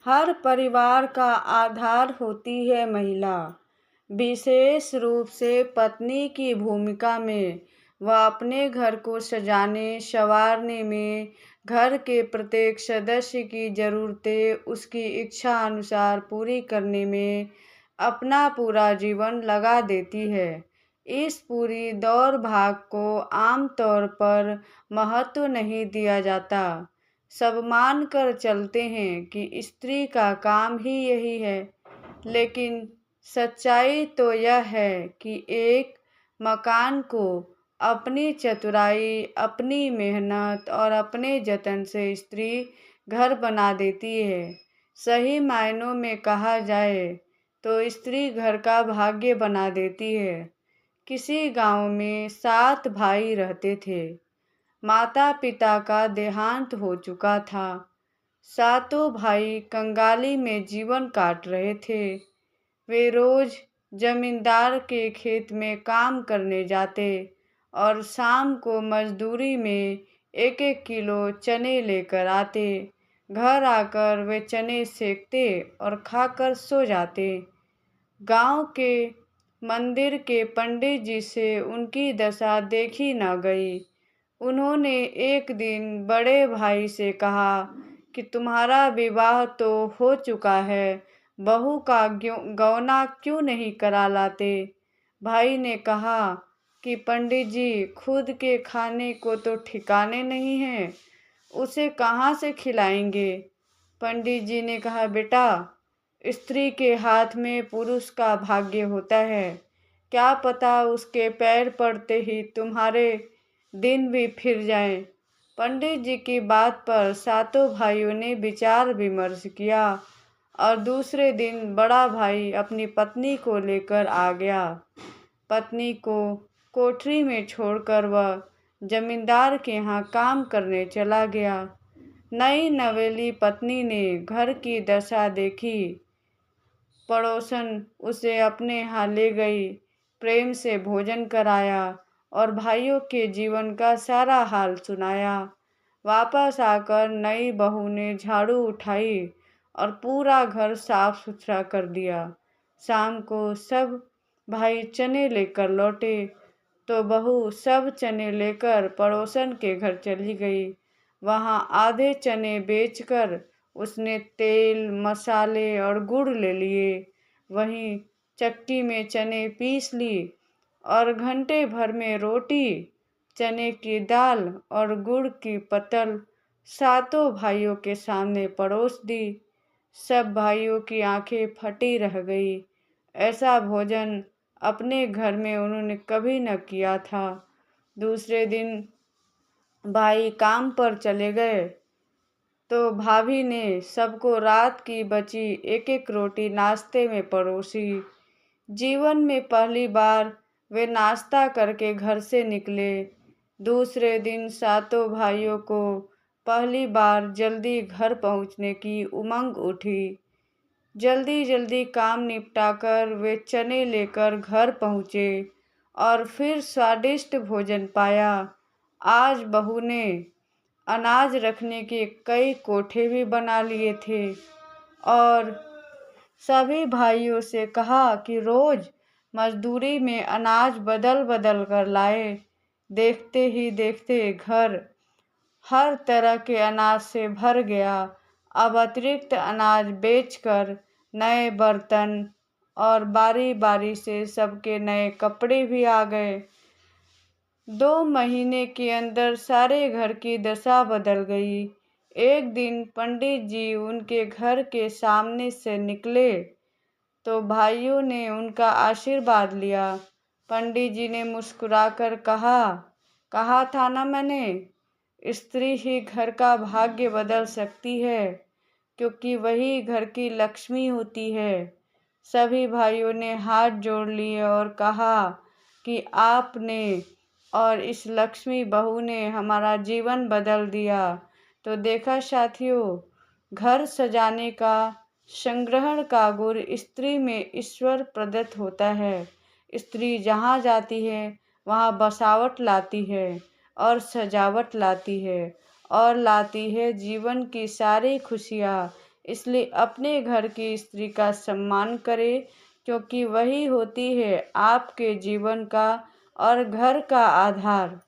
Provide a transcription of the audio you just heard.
हर परिवार का आधार होती है महिला। विशेष रूप से पत्नी की भूमिका में वह अपने घर को सजाने संवारने में, घर के प्रत्येक सदस्य की ज़रूरतें उसकी इच्छा अनुसार पूरी करने में अपना पूरा जीवन लगा देती है। इस पूरी दौड़ भाग को आमतौर पर महत्व नहीं दिया जाता। सब मान कर चलते हैं कि स्त्री का काम ही यही है, लेकिन सच्चाई तो यह है कि एक मकान को अपनी चतुराई, अपनी मेहनत और अपने जतन से स्त्री घर बना देती है। सही मायनों में कहा जाए तो स्त्री घर का भाग्य बना देती है। किसी गांव में 7 भाई रहते थे। माता पिता का देहांत हो चुका था। सातों भाई कंगाली में जीवन काट रहे थे। वे रोज जमींदार के खेत में काम करने जाते और शाम को मजदूरी में 1-1 किलो चने लेकर आते। घर आकर वे चने सेकते और खाकर सो जाते। गांव के मंदिर के पंडित जी से उनकी दशा देखी न गई। उन्होंने एक दिन बड़े भाई से कहा कि तुम्हारा विवाह तो हो चुका है, बहू का गौना क्यों नहीं करा लाते। भाई ने कहा कि पंडित जी, खुद के खाने को तो ठिकाने नहीं है, उसे कहाँ से खिलाएंगे। पंडित जी ने कहा, बेटा, स्त्री के हाथ में पुरुष का भाग्य होता है। क्या पता उसके पैर पड़ते ही तुम्हारे दिन भी फिर जाएं। पंडित जी की बात पर सातों भाइयों ने विचार विमर्श किया और दूसरे दिन बड़ा भाई अपनी पत्नी को लेकर आ गया। पत्नी को कोठरी में छोड़कर वह जमींदार के यहाँ काम करने चला गया। नई नवेली पत्नी ने घर की दशा देखी। पड़ोसन उसे अपने यहाँ ले गई, प्रेम से भोजन कराया और भाइयों के जीवन का सारा हाल सुनाया। वापस आकर नई बहू ने झाड़ू उठाई और पूरा घर साफ सुथरा कर दिया। शाम को सब भाई चने लेकर लौटे तो बहू सब चने लेकर पड़ोसन के घर चली गई। वहाँ आधे चने बेचकर उसने तेल, मसाले और गुड़ ले लिए। वहीं चक्की में चने पीस ली और घंटे भर में रोटी, चने की दाल और गुड़ की पतल सातों भाइयों के सामने परोस दी। सब भाइयों की आंखें फटी रह गई। ऐसा भोजन अपने घर में उन्होंने कभी न किया था। दूसरे दिन भाई काम पर चले गए तो भाभी ने सबको रात की बची 1-1 रोटी नाश्ते में परोसी। जीवन में पहली बार वे नाश्ता करके घर से निकले। दूसरे दिन सातों भाइयों को पहली बार जल्दी घर पहुंचने की उमंग उठी। जल्दी जल्दी काम निपटाकर वे चने लेकर घर पहुँचे और फिर स्वादिष्ट भोजन पाया। आज बहू ने अनाज रखने के कई कोठे भी बना लिए थे और सभी भाइयों से कहा कि रोज मजदूरी में अनाज बदल बदल कर लाए। देखते ही देखते घर हर तरह के अनाज से भर गया। अब अतिरिक्त अनाज बेचकर नए बर्तन और बारी बारी से सबके नए कपड़े भी आ गए। 2 महीने के अंदर सारे घर की दशा बदल गई। एक दिन पंडित जी उनके घर के सामने से निकले तो भाइयों ने उनका आशीर्वाद लिया। पंडित जी ने मुस्कुराकर कहा था ना मैंने, स्त्री ही घर का भाग्य बदल सकती है, क्योंकि वही घर की लक्ष्मी होती है। सभी भाइयों ने हाथ जोड़ लिए और कहा कि आपने और इस लक्ष्मी बहू ने हमारा जीवन बदल दिया। तो देखा साथियों, घर सजाने का, संग्रहण का गुण स्त्री में ईश्वर प्रदत्त होता है। स्त्री जहाँ जाती है वहाँ बसावट लाती है और सजावट लाती है और लाती है जीवन की सारी खुशियाँ। इसलिए अपने घर की स्त्री का सम्मान करें, क्योंकि वही होती है आपके जीवन का और घर का आधार।